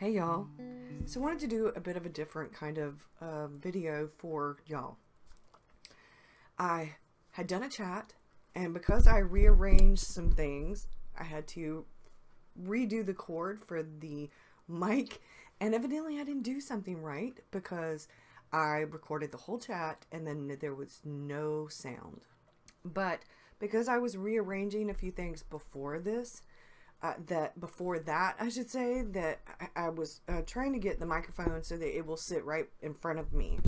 Hey y'all. So I wanted to do a bit of a different kind of video for y'all. I had done a chat, and because I rearranged some things, I had to redo the cord for the mic, and evidently I didn't do something right because I recorded the whole chat and then there was no sound. But because I was rearranging a few things before this, before that I should say, that I was trying to get the microphone so that it will sit right in front of me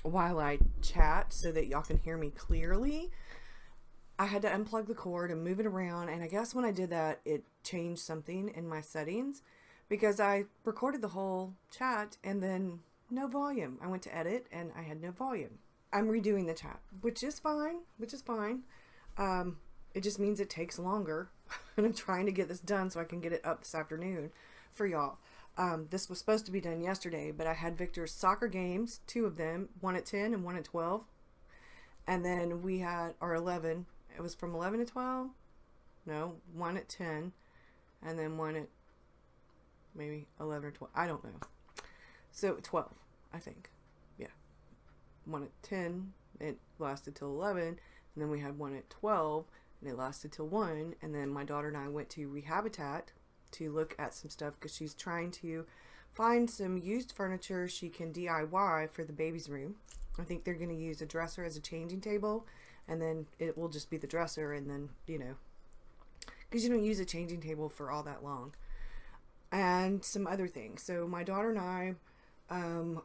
while I chat so that y'all can hear me clearly. I had to unplug the cord and move it around, and I guess when I did that it changed something in my settings because I recorded the whole chat and then no volume. I went to edit and I had no volume. I'm redoing the chat, which is fine. It just means it takes longer, and I'm trying to get this done so I can get it up this afternoon for y'all. This was supposed to be done yesterday, but I had Victor's soccer games, 2 of them, one at 10 and one at 12. And then we had our 11. It was from 11 to 12? No, one at 10, and then one at maybe 11 or 12. I don't know. So 12, I think. Yeah. One at 10, it lasted till 11, and then we had one at 12, and it lasted till 1, and then my daughter and I went to Rehabitat to look at some stuff because she's trying to find some used furniture she can DIY for the baby's room. I think they're going to use a dresser as a changing table, and then it will just be the dresser, and then, you know, because you don't use a changing table for all that long, and some other things. So my daughter and I,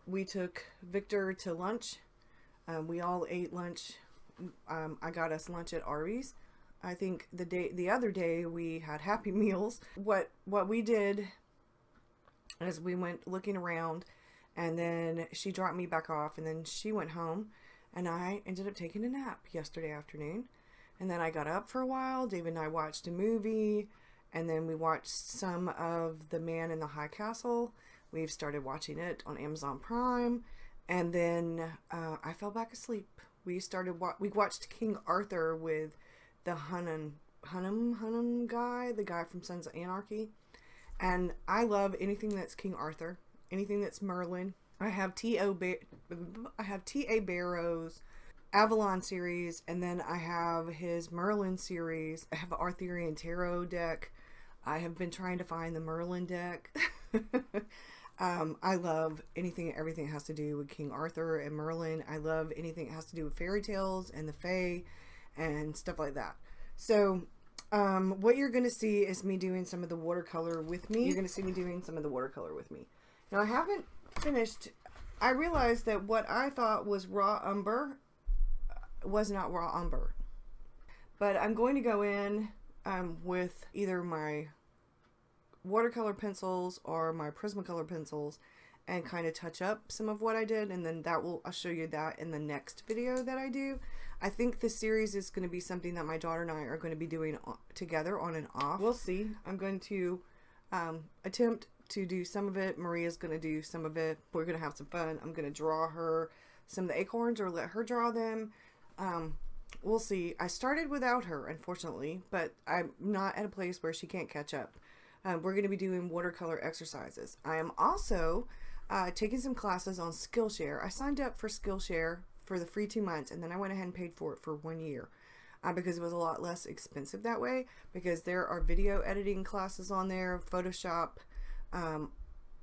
we took Victor to lunch. We all ate lunch. I got us lunch at Arby's. I think the other day we had Happy Meals. What we did is we went looking around, and then she dropped me back off, and then she went home, and I ended up taking a nap yesterday afternoon. And then I got up for a while. David and I watched a movie, and then we watched some of The Man in the High Castle. We've started watching it on Amazon Prime, and then I fell back asleep. We watched King Arthur with the Hunnam guy, the guy from Sons of Anarchy. And I love anything that's King Arthur, anything that's Merlin. I have T.A. Barrow's Avalon series, and then I have his Merlin series. I have the Arthurian Tarot deck. I have been trying to find the Merlin deck. I love anything and everything that has to do with King Arthur and Merlin. I love anything that has to do with fairy tales and the fae and stuff like that. So what you're going to see is me doing some of the watercolor with me. You're going to see me doing some of the watercolor with me. Now I haven't finished. I realized that what I thought was raw umber was not raw umber. But I'm going to go in with either my watercolor pencils or my Prismacolor pencils and kind of touch up some of what I did, and then I'll show you that in the next video that I do. I think this series is going to be something that my daughter and I are going to be doing together on and off. We'll see. I'm going to attempt to do some of it. Maria's going to do some of it. We're going to have some fun. I'm going to draw her some of the acorns or let her draw them. We'll see. I started without her, unfortunately, but I'm not at a place where she can't catch up. We're going to be doing watercolor exercises. I am also taking some classes on Skillshare. I signed up for Skillshare for the free 2 months, and then I went ahead and paid for it for 1 year because it was a lot less expensive that way, because there are video editing classes on there, Photoshop,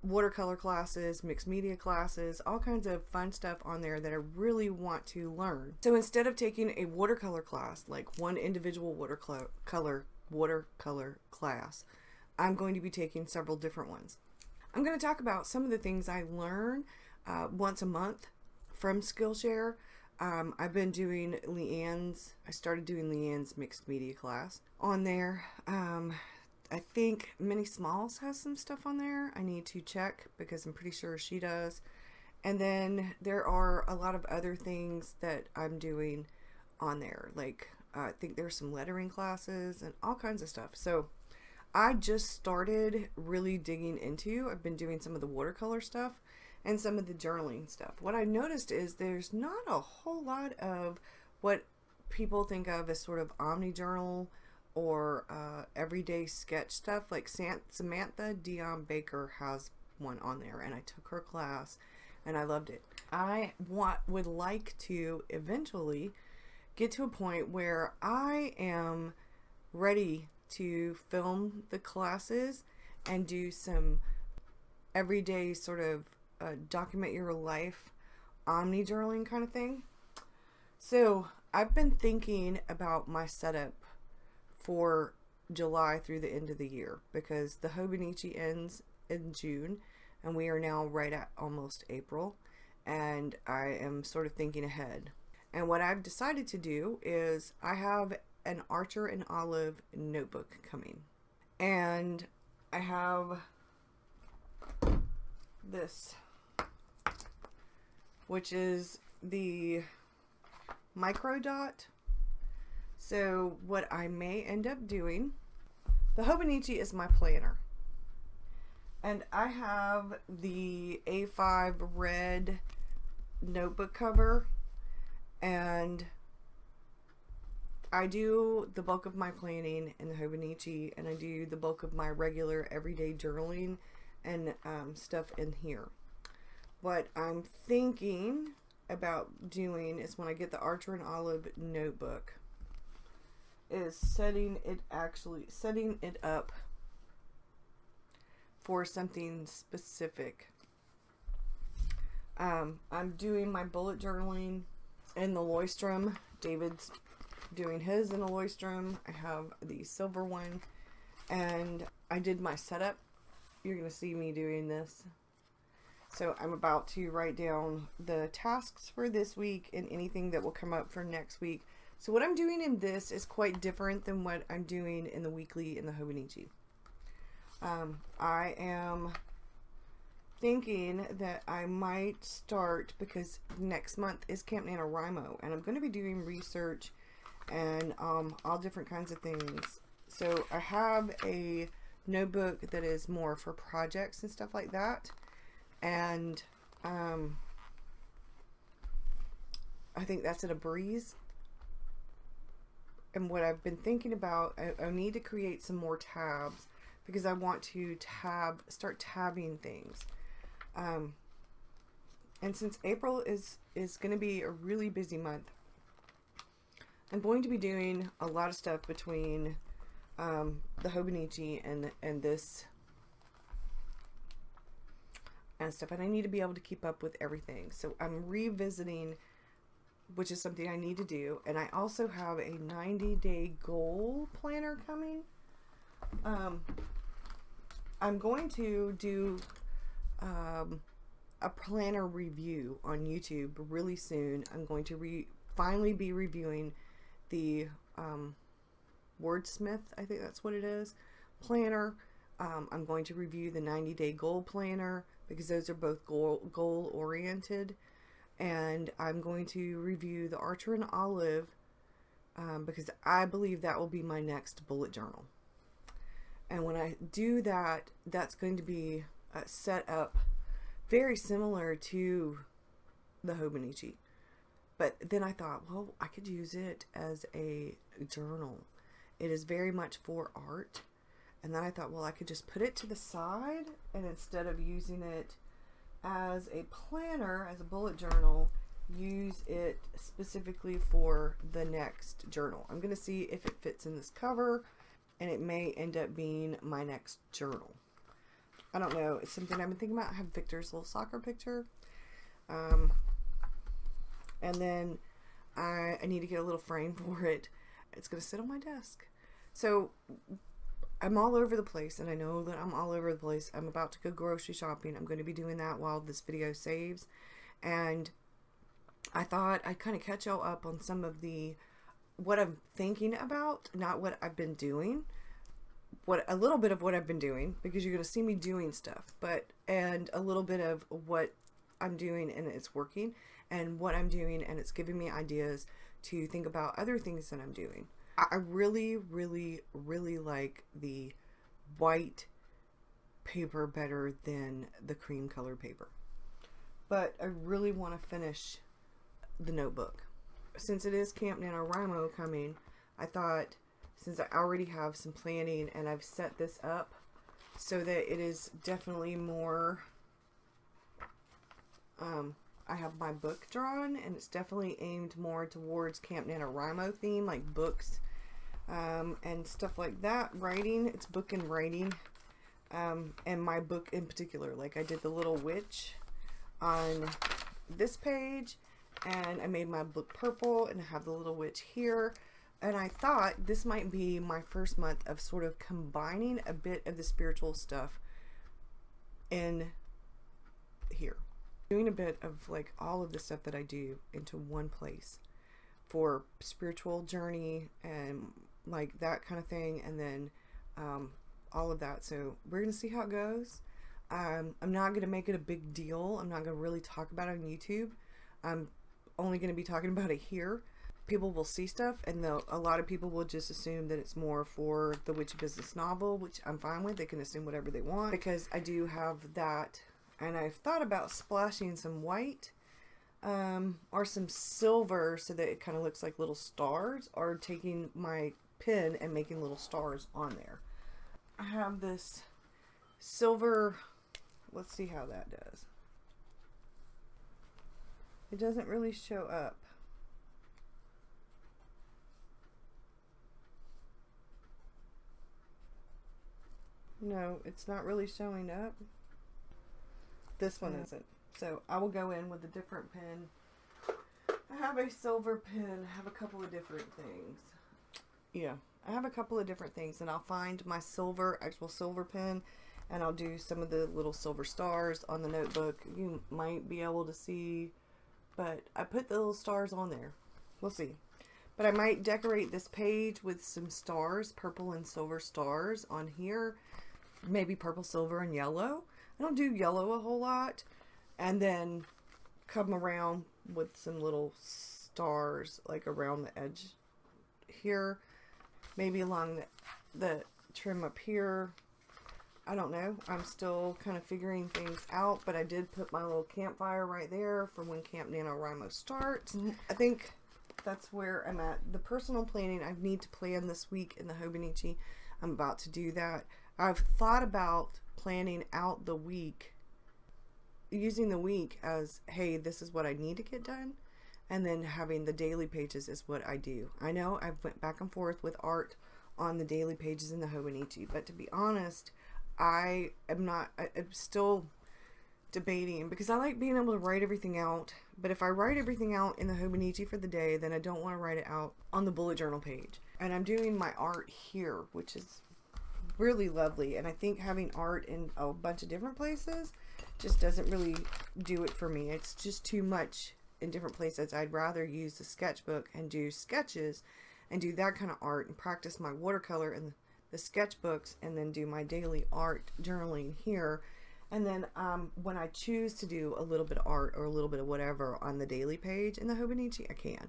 watercolor classes, mixed media classes, all kinds of fun stuff on there that I really want to learn. So instead of taking a watercolor class, like one individual watercolor class, I'm going to be taking several different ones. I'm going to talk about some of the things I learn once a month from Skillshare. I've been doing I started doing Leanne's mixed media class on there. I think Minnie Smalls has some stuff on there. I need to check because I'm pretty sure she does. And then there are a lot of other things that I'm doing on there. Like I think there's some lettering classes and all kinds of stuff. So I just started really digging into. I've been doing some of the watercolor stuff and some of the journaling stuff. What I noticed is there's not a whole lot of what people think of as sort of omni journal or everyday sketch stuff. Like Samantha Dion Baker has one on there, and I took her class and I loved it. I would like to eventually get to a point where I am ready to film the classes and do some everyday sort of document your life omni journaling kind of thing. So I've been thinking about my setup for July through the end of the year, because the Hobonichi ends in June and we are now right at almost April, and I am sort of thinking ahead. And what I've decided to do is I have an Archer and Olive notebook coming, and I have this, which is the micro dot. So what I may end up doing, the Hobonichi is my planner, and I have the A5 red notebook cover, and I do the bulk of my planning in the Hobonichi, and I do the bulk of my regular everyday journaling and stuff in here. What I'm thinking about doing is, when I get the Archer and Olive notebook, is setting it up for something specific. I'm doing my bullet journaling in the Leuchtturm. David's doing his in the Leuchtturm. I have the silver one, and I did my setup. You're going to see me doing this. So I'm about to write down the tasks for this week and anything that will come up for next week. So what I'm doing in this is quite different than what I'm doing in the weekly in the Hobonichi. I am thinking that I might start, because next month is Camp NaNoWriMo, and I'm going to be doing research and all different kinds of things. So I have a notebook that is more for projects and stuff like that, and I think that's at a breeze. And what I've been thinking about, I need to create some more tabs, because I want to start tabbing things. And since April is going to be a really busy month, I'm going to be doing a lot of stuff between the Hobonichi and this and stuff, and I need to be able to keep up with everything. So I'm revisiting, which is something I need to do, and I also have a 90-day goal planner coming. I'm going to do a planner review on YouTube really soon. I'm going to finally be reviewing the Wordsmith, I think that's what it is, planner. I'm going to review the 90-day goal planner, because those are both goal oriented, and I'm going to review the Archer and Olive, because I believe that will be my next bullet journal. And when I do that, that's going to be set up very similar to the Hobonichi. But then I thought, well, I could use it as a journal. It is very much for art. And then I thought, well, I could just put it to the side, and instead of using it as a planner, as a bullet journal, use it specifically for the next journal. I'm going to see if it fits in this cover, and it may end up being my next journal. I don't know. It's something I've been thinking about. I have Victor's little soccer picture. And then I need to get a little frame for it. It's going to sit on my desk. So I'm all over the place, and I know that I'm all over the place. I'm about to go grocery shopping. I'm going to be doing that while this video saves. And I thought I'd kind of catch y'all up on some of what I'm thinking about, not what I've been doing. A little bit of what I've been doing, because you're going to see me doing stuff, and a little bit of what I'm doing and it's working, and what I'm doing and it's giving me ideas to think about other things that I'm doing. I really, really, really like the white paper better than the cream color paper. But I really want to finish the notebook. Since it is Camp NaNoWriMo coming, I thought since I already have some planning and I've set this up so that it is definitely more, I have my book drawn and it's definitely aimed more towards Camp NaNoWriMo theme, like books and stuff like that. Writing, it's book and writing, and my book in particular. Like I did the little witch on this page and I made my book purple and I have the little witch here. And I thought this might be my first month of sort of combining a bit of the spiritual stuff in here. Doing a bit of like all of the stuff that I do into one place for spiritual journey and like that kind of thing. And then all of that. So we're going to see how it goes. I'm not going to make it a big deal. I'm not going to really talk about it on YouTube. I'm only going to be talking about it here. People will see stuff and a lot of people will just assume that it's more for the Witchy Business novel, which I'm fine with. They can assume whatever they want because I do have that. And I've thought about splashing some white or some silver so that it kind of looks like little stars, or taking my pen and making little stars on there. I have this silver, let's see how that does. It doesn't really show up. No, it's not really showing up. This one isn't. So I will go in with a different pen. I have a silver pen. I have a couple of different things. Yeah, I have a couple of different things, and I'll find my actual silver pen, and I'll do some of the little silver stars on the notebook. You might be able to see, but I put the little stars on there. We'll see. But I might decorate this page with some stars, purple and silver stars on here. Maybe purple, silver, and yellow. I don't do yellow a whole lot. And then come around with some little stars like around the edge here. Maybe along the trim up here. I don't know. I'm still kind of figuring things out. But I did put my little campfire right there for when Camp NaNoWriMo starts. I think that's where I'm at. The personal planning, I need to plan this week in the Hobonichi. I'm about to do that. I've thought about planning out the week, using the week as, hey, this is what I need to get done, and then having the daily pages is what I do. I know I've went back and forth with art on the daily pages in the Hobonichi, but to be honest, I'm still debating, because I like being able to write everything out, but if I write everything out in the Hobonichi for the day, then I don't want to write it out on the bullet journal page. And I'm doing my art here, which is really lovely, and I think having art in a bunch of different places just doesn't really do it for me. It's just too much in different places. I'd rather use the sketchbook and do sketches and do that kind of art and practice my watercolor in the sketchbooks, and then do my daily art journaling here. And then when I choose to do a little bit of art or a little bit of whatever on the daily page in the Hobonichi, I can.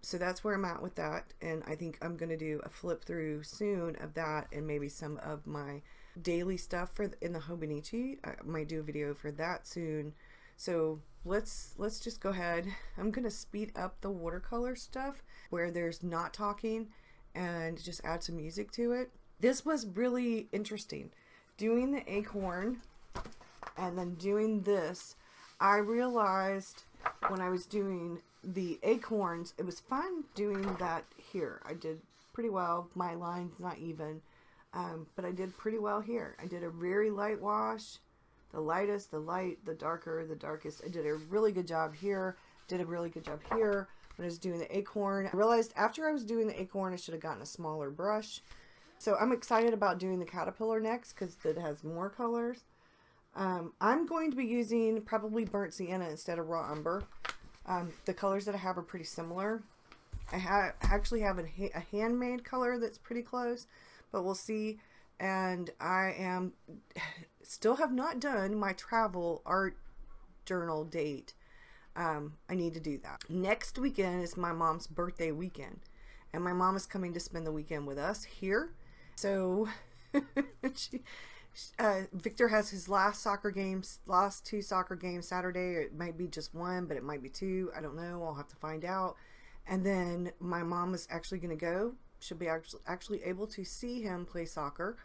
So that's where I'm at with that, and I think I'm going to do a flip through soon of that, and maybe some of my daily stuff in the Hobonichi. I might do a video for that soon. So let's just go ahead. I'm going to speed up the watercolor stuff where there's not talking and just add some music to it. This was really interesting. Doing the acorn and then doing this, I realized when I was doing the acorns, it was fun doing that here. I did pretty well. My line's not even, but I did pretty well here. I did a very light wash, the lightest, the light, the darker, the darkest. I did a really good job here, did a really good job here. When I was doing the acorn, I realized after I was doing the acorn, I should have gotten a smaller brush. So I'm excited about doing the caterpillar next, because it has more colors. I'm going to be using probably burnt sienna instead of raw umber. The colors that I have are pretty similar. I actually have a handmade color that's pretty close, but we'll see. And I still have not done my travel art journal date. I need to do that. Next weekend is my mom's birthday weekend, and my mom is coming to spend the weekend with us here. So Victor has his last two soccer games Saturday. It might be just one, but it might be two. I don't know. I'll have to find out. And then my mom is actually going to go she'll be actually able to see him play soccer,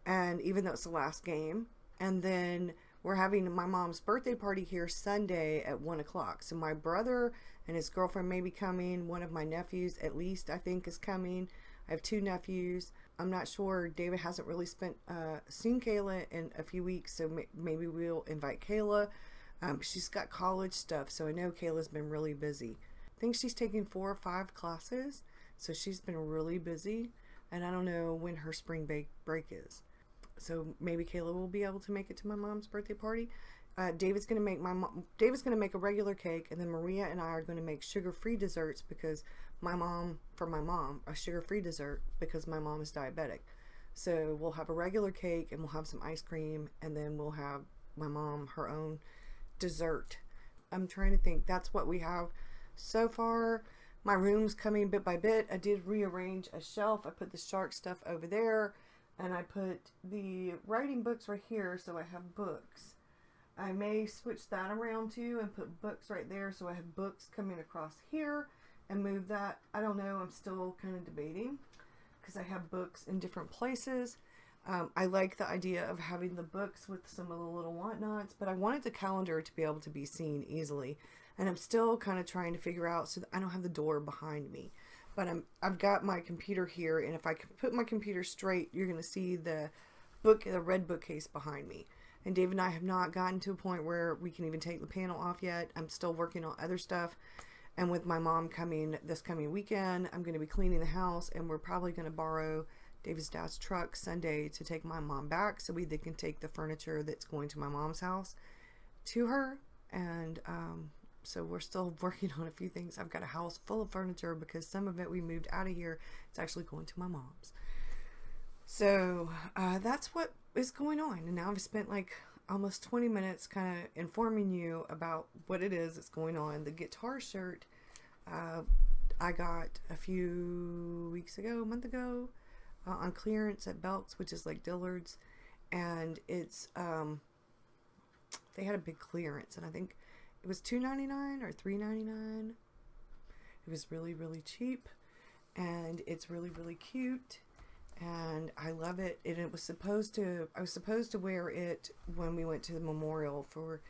and even though it's the last game. And then we're having my mom's birthday party here Sunday at 1 o'clock. So my brother and his girlfriend may be coming. One of my nephews, at least, I think, is coming. I have 2 nephews. I'm not sure. David hasn't really seen Kayla in a few weeks, so maybe we'll invite Kayla. She's got college stuff, so I know Kayla's been really busy. I think she's taking 4 or 5 classes, so she's been really busy, and I don't know when her spring break is. So maybe Kayla will be able to make it to my mom's birthday party. David's gonna make a regular cake, and then Maria and I are gonna make sugar-free desserts because for my mom, a sugar-free dessert because my mom is diabetic. So we'll have a regular cake and we'll have some ice cream, and then we'll have my mom her own dessert. I'm trying to think. That's what we have so far. My room's coming bit by bit. I did rearrange a shelf. I put the shark stuff over there, and I put the writing books right here, so I have books. I may switch that around too and put books right there, so I have books coming across here, and move that. I don't know. I'm still kind of debating because I have books in different places. I like the idea of having the books with some of the little whatnots, but I wanted the calendar to be able to be seen easily. And I'm still kind of trying to figure out so that I don't have the door behind me. But I've got my computer here, and if I can put my computer straight, you're going to see the red bookcase behind me. And Dave and I have not gotten to a point where we can even take the panel off yet. I'm still working on other stuff. And with my mom coming this coming weekend, I'm going to be cleaning the house, and we're probably going to borrow David's dad's truck Sunday to take my mom back so they can take the furniture that's going to my mom's house to her. And so we're still working on a few things. I've got a house full of furniture because some of it we moved out of here. It's actually going to my mom's. So that's what is going on. And now I've spent like almost 20 minutes kind of informing you about what it is that's going on. The guitar shirt I got a few weeks ago, a month ago, on clearance at Belk's, which is like Dillard's, and it's they had a big clearance, and I think it was $2.99 or $3.99. It was really, really cheap, and it's really, really cute, and I love it. And I was supposed to wear it when we went to the memorial for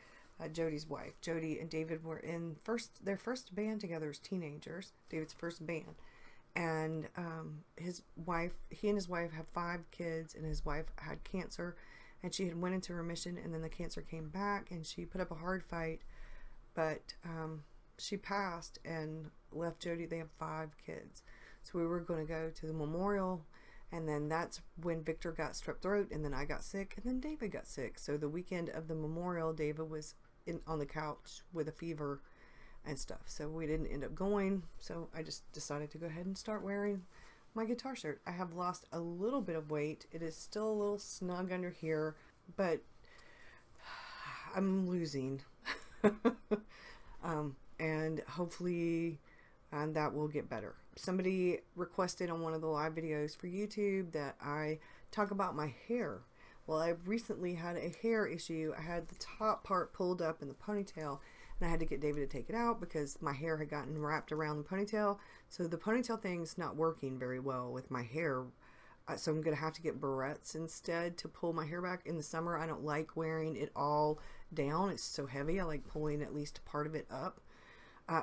Jody's wife. Jody and David were in their first band together as teenagers. David's first band. And he and his wife have 5 kids, and his wife had cancer, and she had went into remission, and then the cancer came back, and she put up a hard fight, but she passed and left Jody. They have 5 kids. So we were going to go to the memorial, and then that's when Victor got strep throat, and then I got sick, and then David got sick. So the weekend of the memorial, David was on the couch with a fever and stuff, so we didn't end up going. So I just decided to go ahead and start wearing my guitar shirt. I have lost a little bit of weight. It is still a little snug under here, but I'm losing. And hopefully that will get better. Somebody requested on one of the live videos for YouTube that I talk about my hair. Well, I recently had a hair issue. I had the top part pulled up in the ponytail, and I had to get David to take it out because my hair had gotten wrapped around the ponytail. So the ponytail thing's not working very well with my hair. So I'm going to have to get barrettes instead to pull my hair back. In the summer, I don't like wearing it all down. It's so heavy. I like pulling at least part of it up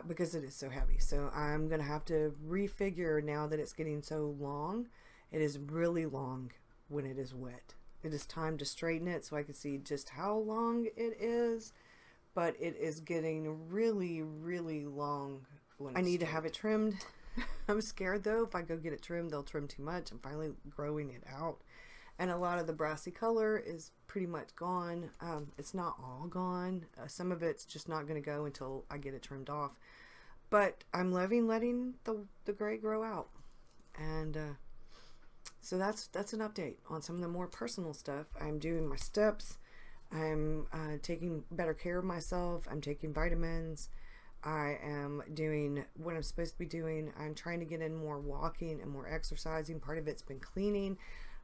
because it is so heavy. So I'm going to have to refigure now that it's getting so long. It is really long when it is wet. It is time to straighten it so I can see just how long it is. But it is getting really, really long when I need to have it trimmed. I'm scared though, if I go get it trimmed, they'll trim too much. I'm finally growing it out. And a lot of the brassy color is pretty much gone. It's not all gone. Some of it's just not going to go until I get it trimmed off. But I'm loving letting the gray grow out. And so that's an update on some of the more personal stuff. I'm doing my steps. I'm taking better care of myself. I'm taking vitamins. I am doing what I'm supposed to be doing. I'm trying to get in more walking and more exercising. Part of it's been cleaning.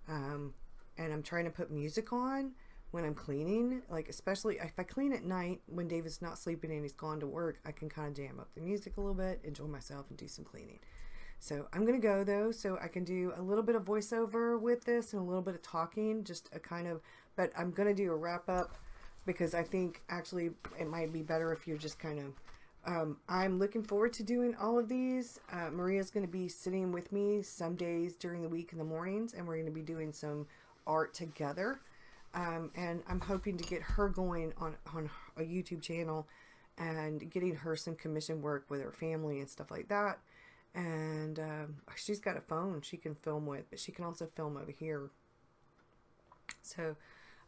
And I'm trying to put music on when I'm cleaning. Like, especially if I clean at night when David's not sleeping and he's gone to work, I can kind of jam up the music a little bit, enjoy myself, and do some cleaning. So I'm going to go though, so I can do a little bit of voiceover with this and a little bit of talking, just a kind of, but I'm going to do a wrap up because I think actually it might be better if you're just kind of, I'm looking forward to doing all of these. Maria's going to be sitting with me some days during the week in the mornings, and we're going to be doing some art together. And I'm hoping to get her going on a YouTube channel and getting her some commission work with her family and stuff like that. And she's got a phone she can film with, but she can also film over here. So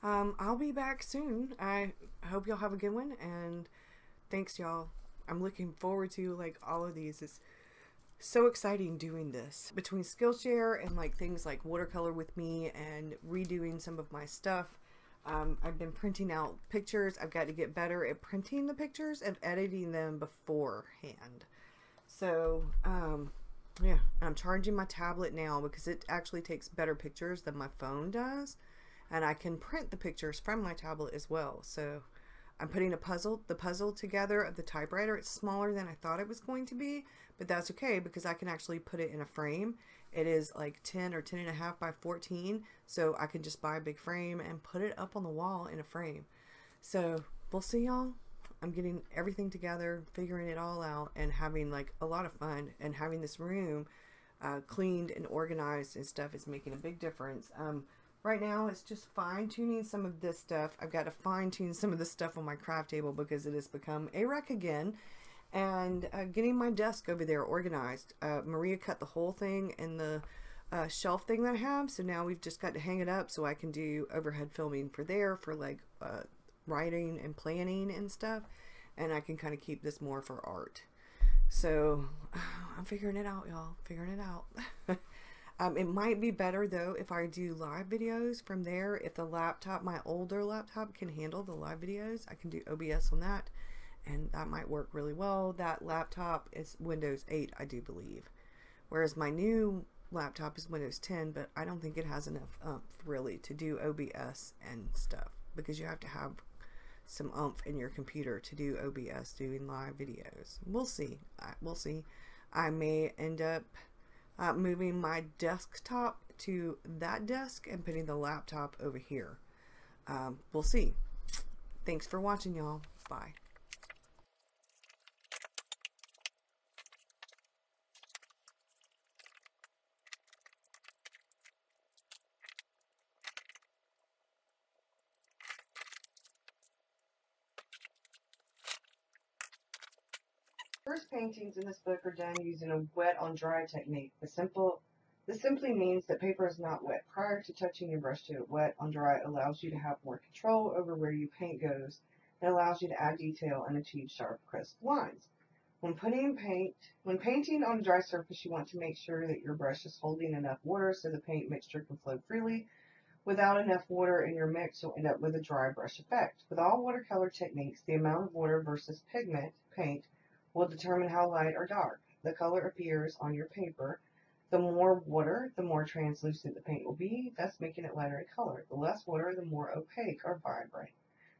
I'll be back soon. I hope y'all have a good one, and thanks y'all. I'm looking forward to like all of these. It's so exciting doing this between Skillshare and like things like Watercolor with me and redoing some of my stuff. I've been printing out pictures. I've got to get better at printing the pictures and editing them beforehand. So, yeah, I'm charging my tablet now because it actually takes better pictures than my phone does. And I can print the pictures from my tablet as well. So I'm putting the puzzle together of the typewriter. It's smaller than I thought it was going to be, but that's okay because I can actually put it in a frame. It is like 10 or 10.5 by 14. So I can just buy a big frame and put it up on the wall in a frame. So we'll see y'all. I'm getting everything together, figuring it all out, and having like a lot of fun, and having this room cleaned and organized and stuff is making a big difference. Right now it's just fine-tuning some of this stuff. I've got to fine-tune some of this stuff on my craft table because it has become a wreck again, and getting my desk over there organized. Maria cut the whole thing in the shelf thing that I have, so now we've just got to hang it up so I can do overhead filming for there for like writing and planning and stuff, and I can kind of keep this more for art. So I'm figuring it out, y'all, figuring it out. It might be better though if I do live videos from there. If the laptop, my older laptop, can handle the live videos, I can do OBS on that, and that might work really well. That laptop is Windows 8, I do believe, whereas my new laptop is Windows 10, but I don't think it has enough oomph really to do OBS and stuff, because you have to have some oomph in your computer to do OBS, doing live videos. We'll see. We'll see. I may end up moving my desktop to that desk and putting the laptop over here. We'll see. Thanks for watching, y'all. Bye. First paintings in this book are done using a wet on dry technique. This simply means that paper is not wet prior to touching your brush to it. Wet on dry allows you to have more control over where your paint goes and allows you to add detail and achieve sharp, crisp lines. When painting on a dry surface, you want to make sure that your brush is holding enough water so the paint mixture can flow freely. Without enough water in your mix, you'll end up with a dry brush effect. With all watercolor techniques, the amount of water versus paint will determine how light or dark the color appears on your paper. The more water, the more translucent the paint will be, thus making it lighter in color. The less water, the more opaque or vibrant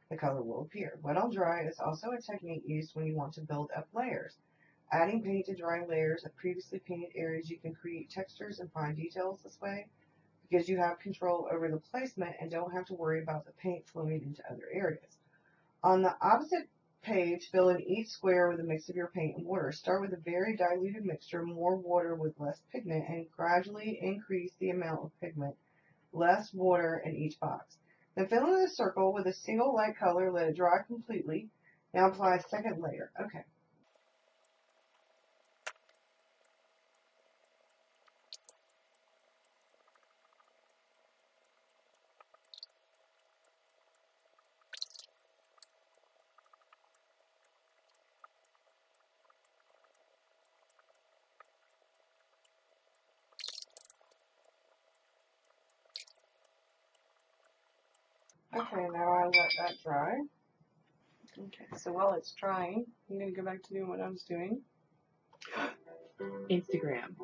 the color will appear. Wet on dry is also a technique used when you want to build up layers. Adding paint to dry layers of previously painted areas, you can create textures and fine details this way, because you have control over the placement and don't have to worry about the paint flowing into other areas. On the opposite page, fill in each square with a mix of your paint and water. Start with a very diluted mixture, more water with less pigment, and gradually increase the amount of pigment, less water in each box. Then fill in a circle with a single light color, let it dry completely. Now apply a second layer. Okay. Okay, now I let that dry. Okay, so while it's drying, I'm going to go back to doing what I was doing. Instagram,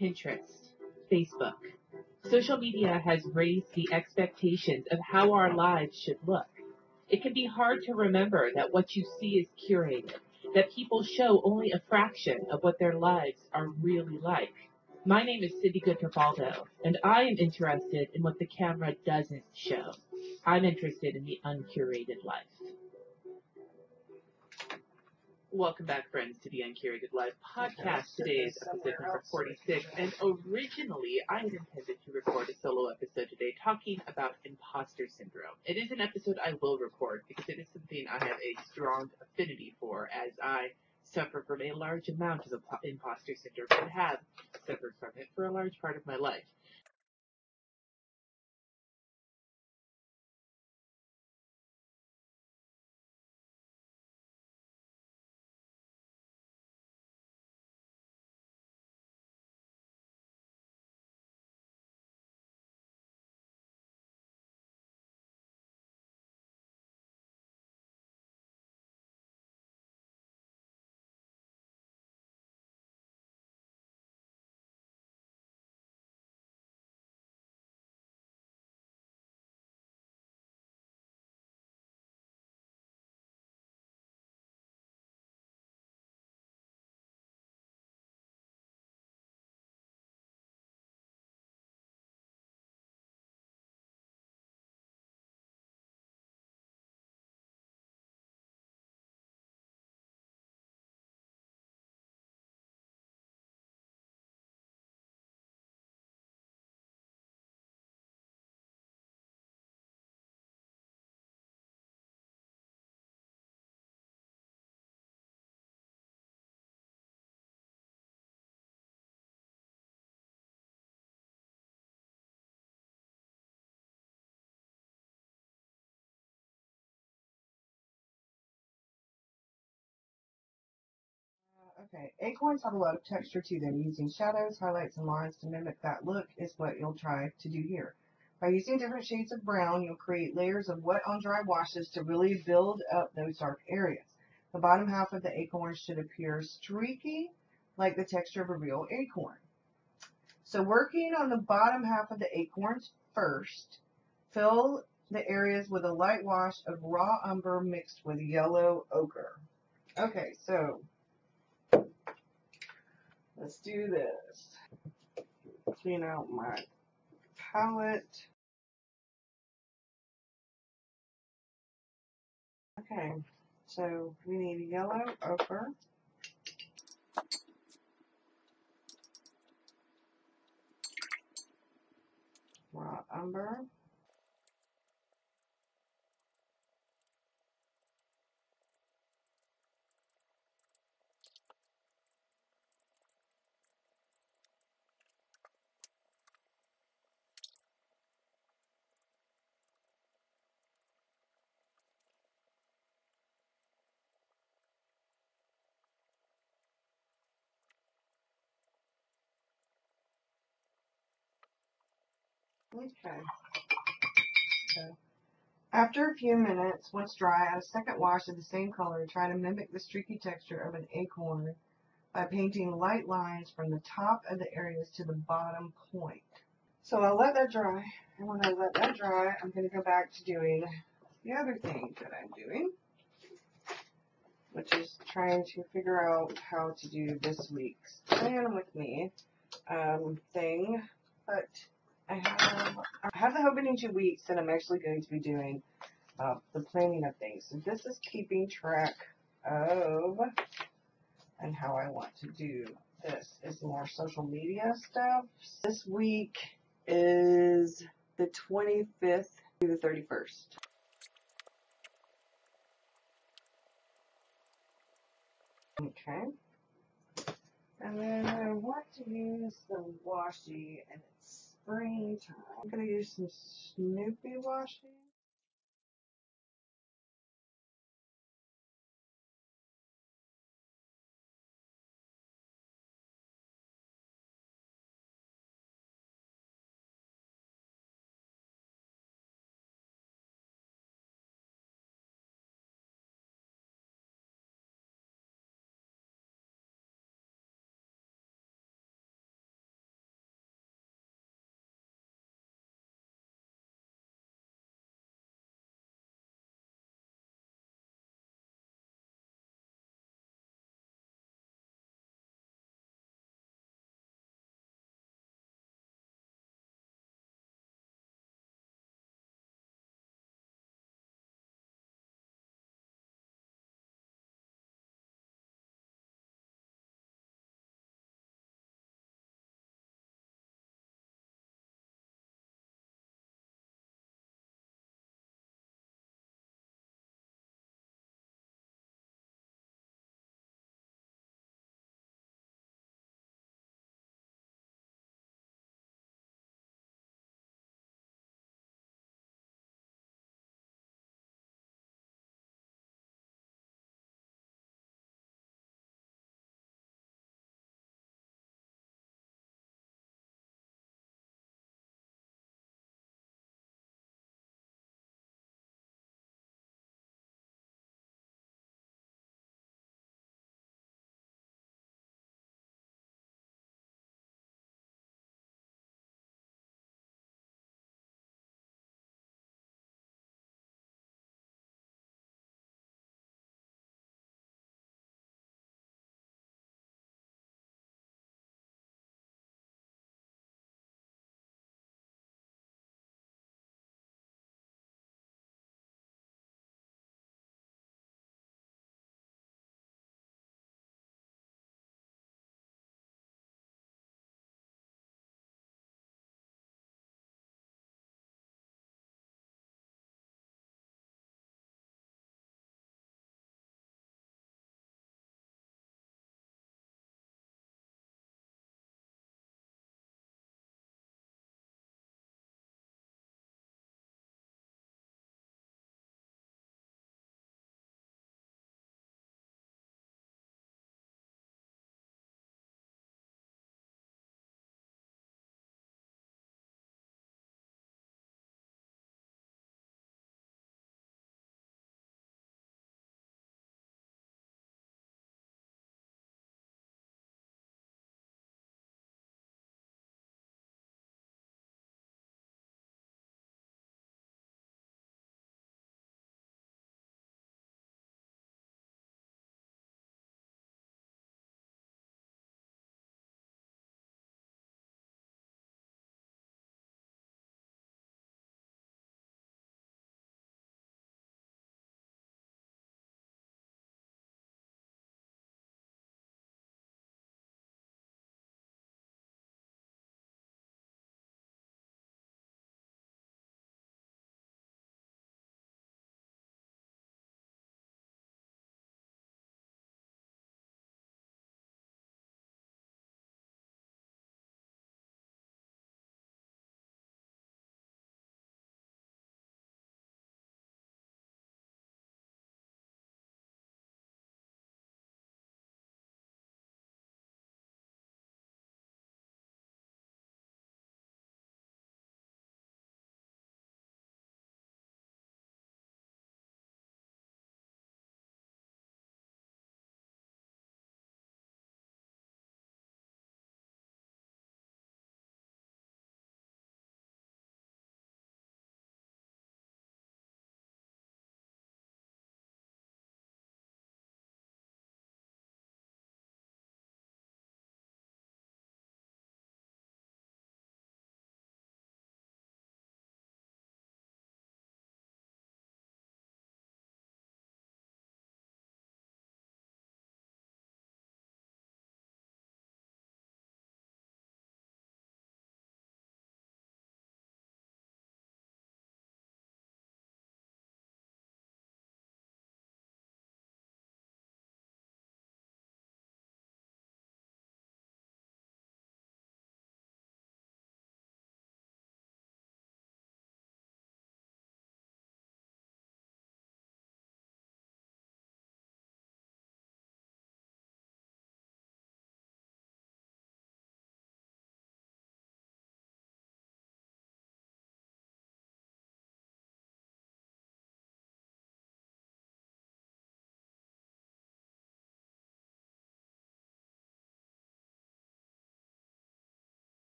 Pinterest, Facebook. Social media has raised the expectations of how our lives should look. It can be hard to remember that what you see is curated that people show only a fraction of what their lives are really like. My name is Cindy Good-Capaldo, and I am interested in what the camera doesn't show. I'm interested in the uncurated life. Welcome back, friends, to the Uncurated Life podcast. Today is episode number 46, and originally I had intended to record a solo episode today talking about imposter syndrome. It is an episode I will record because it is something I have a strong affinity for, as I suffer from a large amount of imposter syndrome and have suffered from it for a large part of my life. Okay, acorns have a lot of texture to them. Using shadows, highlights, and lines to mimic that look is what you'll try to do here. By using different shades of brown, you'll create layers of wet on dry washes to really build up those dark areas. The bottom half of the acorn should appear streaky, like the texture of a real acorn. So working on the bottom half of the acorns first, fill the areas with a light wash of raw umber mixed with yellow ochre. Okay, so let's do this. Clean out my palette. Okay, so we need yellow ochre, raw umber, okay. So after a few minutes, once dry, add a second wash of the same color, trying to mimic the streaky texture of an acorn by painting light lines from the top of the areas to the bottom point. So I'll let that dry, and when I let that dry, I'm going to go back to doing the other thing that I'm doing, which is trying to figure out how to do this week's Plan With Me thing, but I have the opening 2 weeks that I'm actually going to be doing the planning of things. So this is keeping track of and how I want to do this is more social media stuff. This week is the 25th through the 31st. Okay. And then I want to use the washi, and it's springtime. I'm going to use some Snoopy washi.